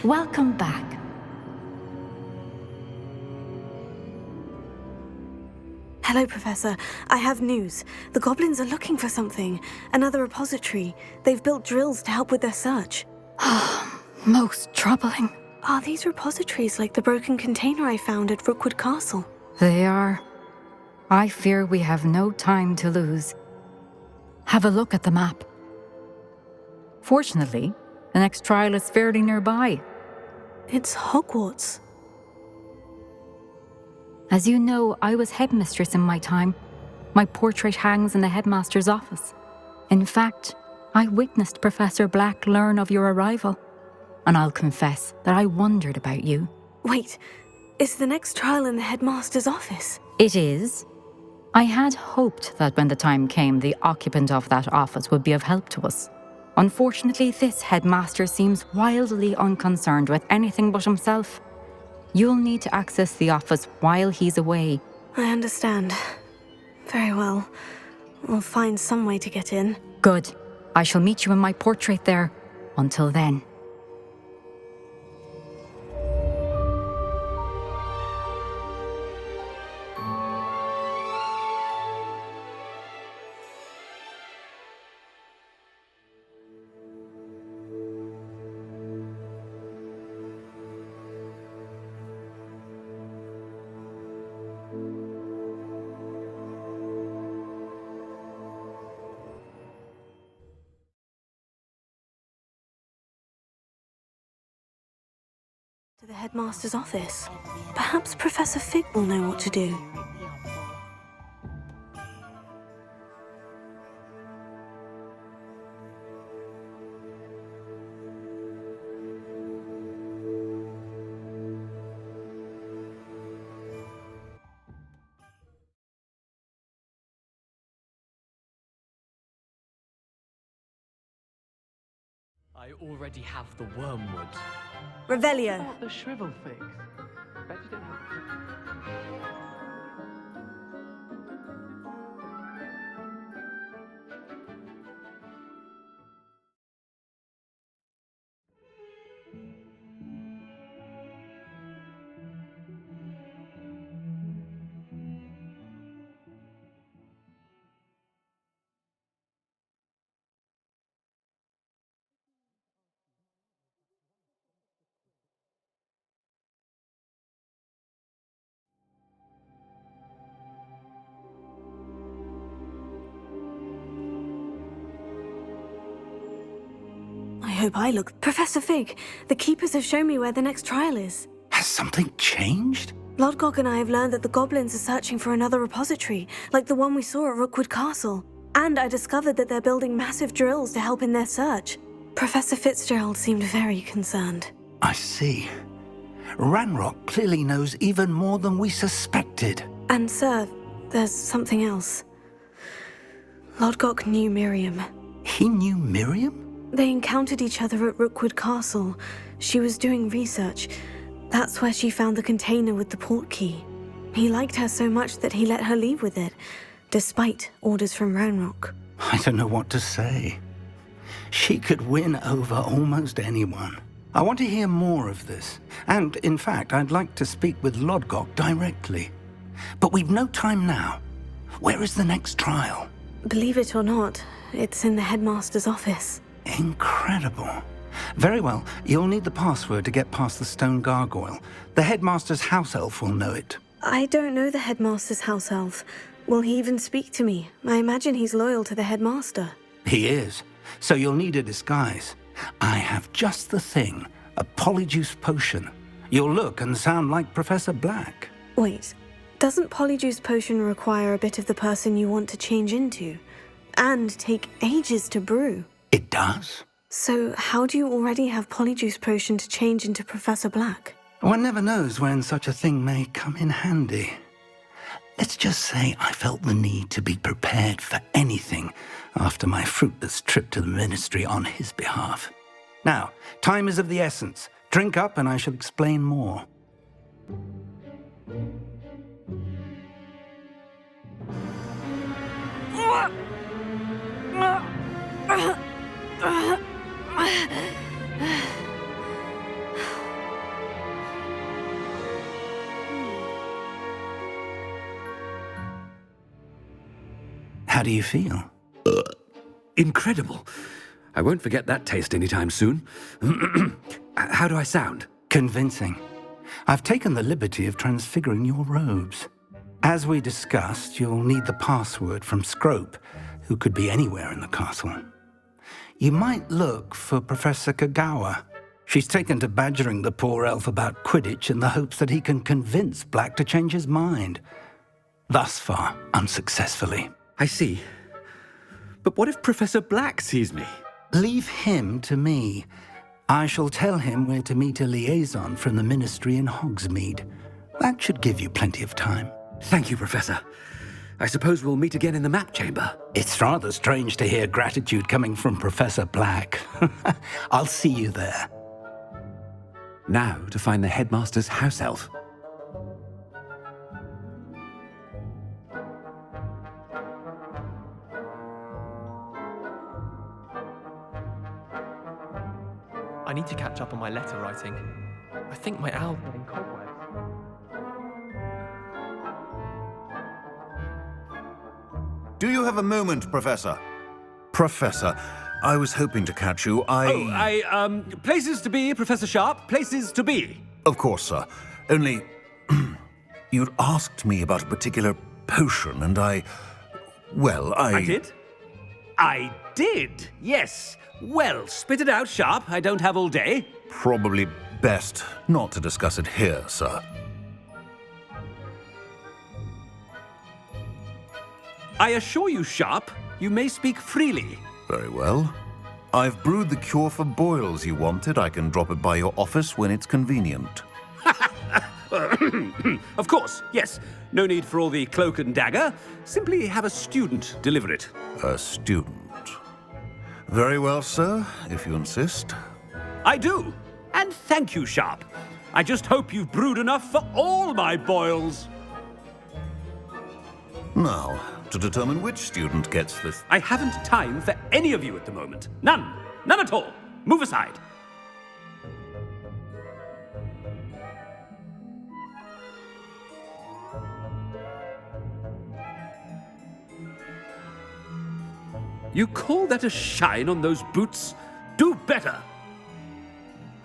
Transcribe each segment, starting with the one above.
Welcome back. Hello, Professor. I have news. The goblins are looking for something. Another repository. They've built drills to help with their search. Most troubling. Are these repositories like the broken container I found at Rookwood Castle? They are. I fear we have no time to lose. Have a look at the map. Fortunately, the next trial is fairly nearby. It's Hogwarts. As you know, I was headmistress in my time. My portrait hangs in the headmaster's office. In fact, I witnessed Professor Black learn of your arrival. And I'll confess that I wondered about you. Wait, is the next trial in the headmaster's office? It is. I had hoped that when the time came, the occupant of that office would be of help to us. Unfortunately, this headmaster seems wildly unconcerned with anything but himself. You'll need to access the office while he's away. I understand. Very well. We'll find some way to get in. Good. I shall meet you in my portrait there. Until then. To the headmaster's office. Perhaps Professor Fig will know what to do. I already have the wormwood. Revelio. What the shrivel figs? Bet you don't have... I hope I look... Professor Fig, the Keepers have shown me where the next trial is. Has something changed? Lodgok and I have learned that the goblins are searching for another repository, like the one we saw at Rookwood Castle. And I discovered that they're building massive drills to help in their search. Professor Fitzgerald seemed very concerned. I see. Ranrock clearly knows even more than we suspected. And sir, there's something else. Lodgok knew Miriam. He knew Miriam? They encountered each other at Rookwood Castle. She was doing research. That's where she found the container with the port key. He liked her so much that he let her leave with it, despite orders from Ranrock. I don't know what to say. She could win over almost anyone. I want to hear more of this. And, in fact, I'd like to speak with Lodgok directly. But we've no time now. Where is the next trial? Believe it or not, it's in the headmaster's office. Incredible. Very well, you'll need the password to get past the stone gargoyle. The headmaster's house elf will know it. I don't know the headmaster's house elf. Will he even speak to me? I imagine he's loyal to the headmaster. He is. So you'll need a disguise. I have just the thing. A Polyjuice potion. You'll look and sound like Professor Black. Wait, doesn't Polyjuice potion require a bit of the person you want to change into? And take ages to brew? It does. So how do you already have Polyjuice potion to change into Professor Black? One never knows when such a thing may come in handy. Let's just say I felt the need to be prepared for anything after my fruitless trip to the ministry on his behalf. Now, time is of the essence. Drink up and I shall explain more. How do you feel? Incredible. I won't forget that taste anytime soon. How do I sound? Convincing. I've taken the liberty of transfiguring your robes. As we discussed, you'll need the password from Scrope, who could be anywhere in the castle. You might look for Professor Kagawa. She's taken to badgering the poor elf about Quidditch in the hopes that he can convince Black to change his mind. Thus far, unsuccessfully. I see. But what if Professor Black sees me? Leave him to me. I shall tell him where to meet a liaison from the Ministry in Hogsmeade. That should give you plenty of time. Thank you, Professor. I suppose we'll meet again in the map chamber. It's rather strange to hear gratitude coming from Professor Black. I'll see you there. Now to find the Headmaster's house elf. I need to catch up on my letter writing. I think my owl's getting cobwebs. Do you have a moment, Professor? Professor, I was hoping to catch you. Places to be, Professor Sharp. Places to be. Of course, sir. Only... you'd asked me about a particular potion, and I did? I did, yes. Well, spit it out, Sharp. I don't have all day. Probably best not to discuss it here, sir. I assure you, Sharp, you may speak freely. Very well. I've brewed the cure for boils you wanted. I can drop it by your office when it's convenient. Of course, yes. No need for all the cloak and dagger. Simply have a student deliver it. A student. Very well, sir, if you insist. I do. And thank you, Sharp. I just hope you've brewed enough for all my boils. Now, to determine which student gets this... I haven't time for any of you at the moment. None. None at all. Move aside. You call that a shine on those boots? Do better!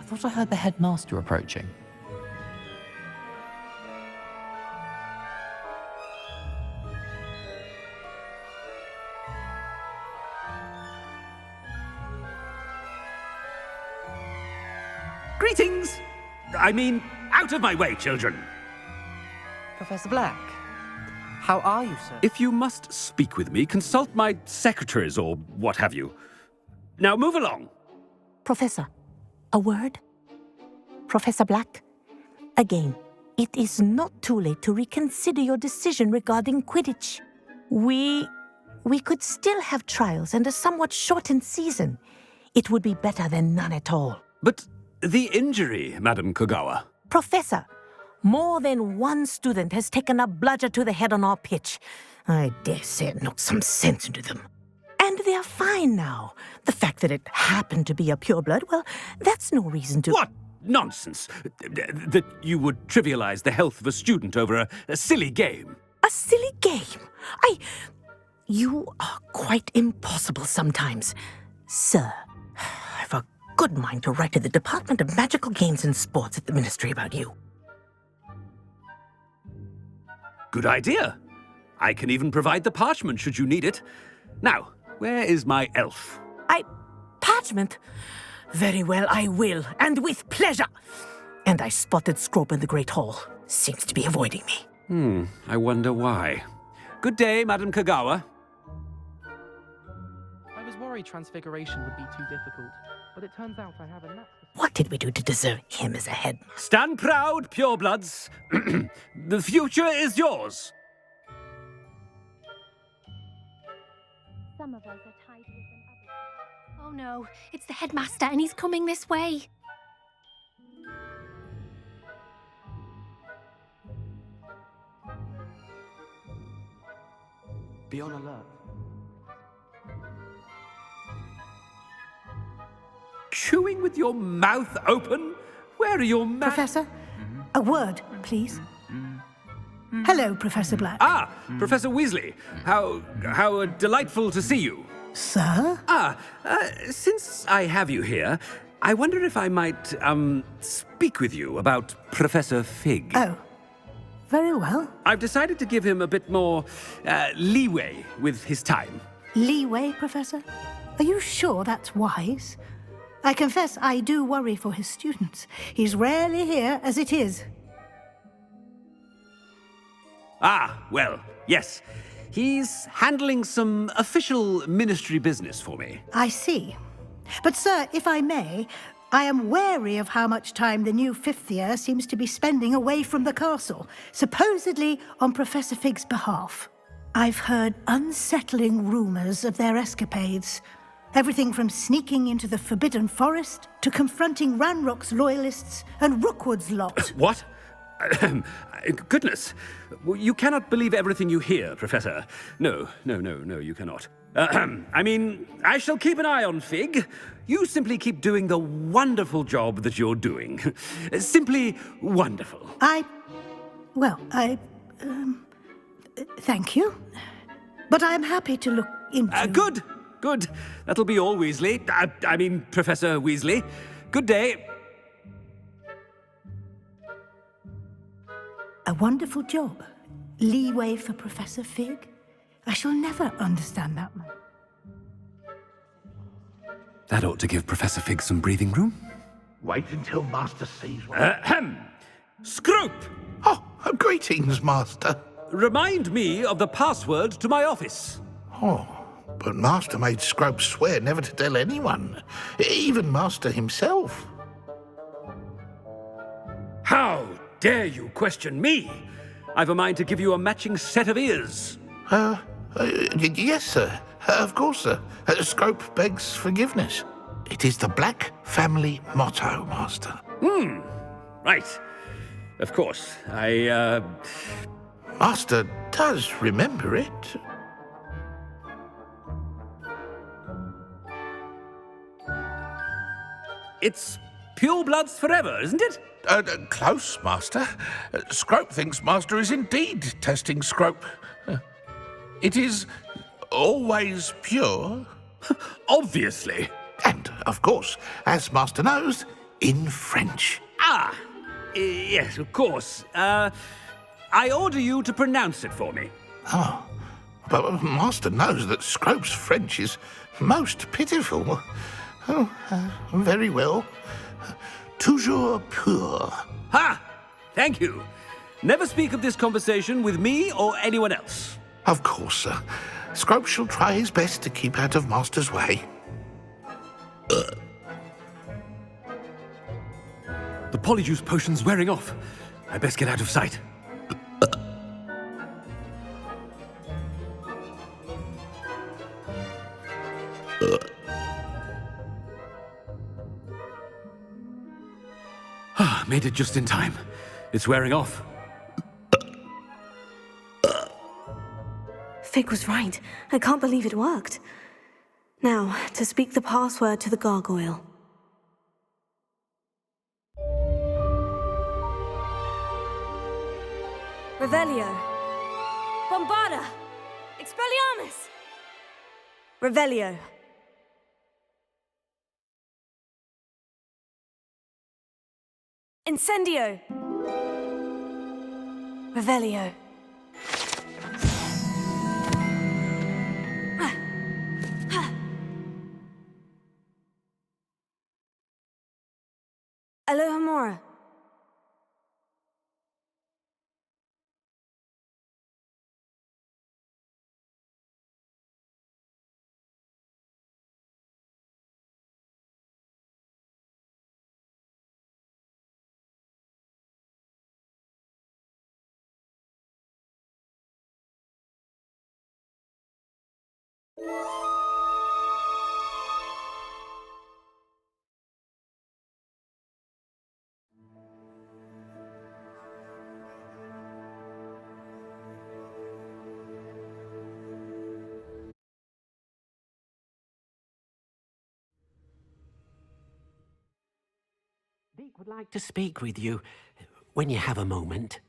I thought I heard the headmaster approaching. Greetings! I mean, out of my way, children! Professor Black, how are you, sir? If you must speak with me, consult my secretaries or what have you. Now move along. Professor, a word? Professor Black, again, it is not too late to reconsider your decision regarding Quidditch. We could still have trials and a somewhat shortened season. It would be better than none at all. But the injury, Madam Kagawa. Professor, more than one student has taken a bludger to the head on our pitch. I dare say it knocked some sense into them. And they're fine now. The fact that it happened to be a pureblood, well, that's no reason to... What nonsense! That you would trivialize the health of a student over a silly game. A silly game? You are quite impossible sometimes. Sir, I've a good mind to write to the Department of Magical Games and Sports at the Ministry about you. Good idea. I can even provide the parchment should you need it. Now, where is my elf? Parchment? Very well, I will, and with pleasure. And I spotted Scrope in the Great Hall. Seems to be avoiding me. I wonder why. Good day, Madam Kagawa. I was worried transfiguration would be too difficult, but it turns out I have a knack for... What did we do to deserve him as a headmaster? Stand proud, purebloods. The future is yours. Some of us are tidier than others. Oh no, it's the headmaster and he's coming this way. Be on alert. Chewing with your mouth open? Where are your Professor, a word, please. Hello, Professor Black. Ah, Professor Weasley. How delightful to see you. Sir? Since I have you here, I wonder if I might, speak with you about Professor Fig. Oh, very well. I've decided to give him a bit more, leeway with his time. Leeway, Professor? Are you sure that's wise? I confess I do worry for his students. He's rarely here as it is. Ah, well, yes. He's handling some official ministry business for me. I see. But, sir, if I may, I am wary of how much time the new fifth year seems to be spending away from the castle, supposedly on Professor Fig's behalf. I've heard unsettling rumors of their escapades. Everything from sneaking into the Forbidden Forest to confronting Ranrock's loyalists and Rookwood's lot. What? Goodness. You cannot believe everything you hear, Professor. No, you cannot. I mean, I shall keep an eye on Fig. You simply keep doing the wonderful job that you're doing. Simply wonderful. Thank you. But I'm happy to look into... Good. That'll be all, Weasley. I mean, Professor Weasley. Good day. A wonderful job. Leeway for Professor Fig. I shall never understand that one. That ought to give Professor Fig some breathing room. Wait until Master sees one. Scroop! Oh, greetings, Master. Remind me of the password to my office. Oh, but Master made Scrope swear never to tell anyone, even Master himself. How dare you question me? I've a mind to give you a matching set of ears. Yes, sir. Of course, sir. Scrope begs forgiveness. It is the Black family motto, Master. Right. Of course. Master does remember it. It's pure bloods forever, isn't it? Close, Master. Scrope thinks Master is indeed testing Scrope. It is always pure. Obviously. And, of course, as Master knows, in French. Yes, of course. I order you to pronounce it for me. Oh, but Master knows that Scrope's French is most pitiful. Oh, very well. Toujours pur. Ha! Thank you. Never speak of this conversation with me or anyone else. Of course, sir. Scrope shall try his best to keep out of Master's way. The Polyjuice potion's wearing off. I best get out of sight. Made it just in time. It's wearing off. Fig was right. I can't believe it worked. Now, to speak the password to the gargoyle. Revelio. Bombarda. Expelliarmus. Revelio. Incendio. Revelio. Alohomora. Dick would like to speak with you when you have a moment.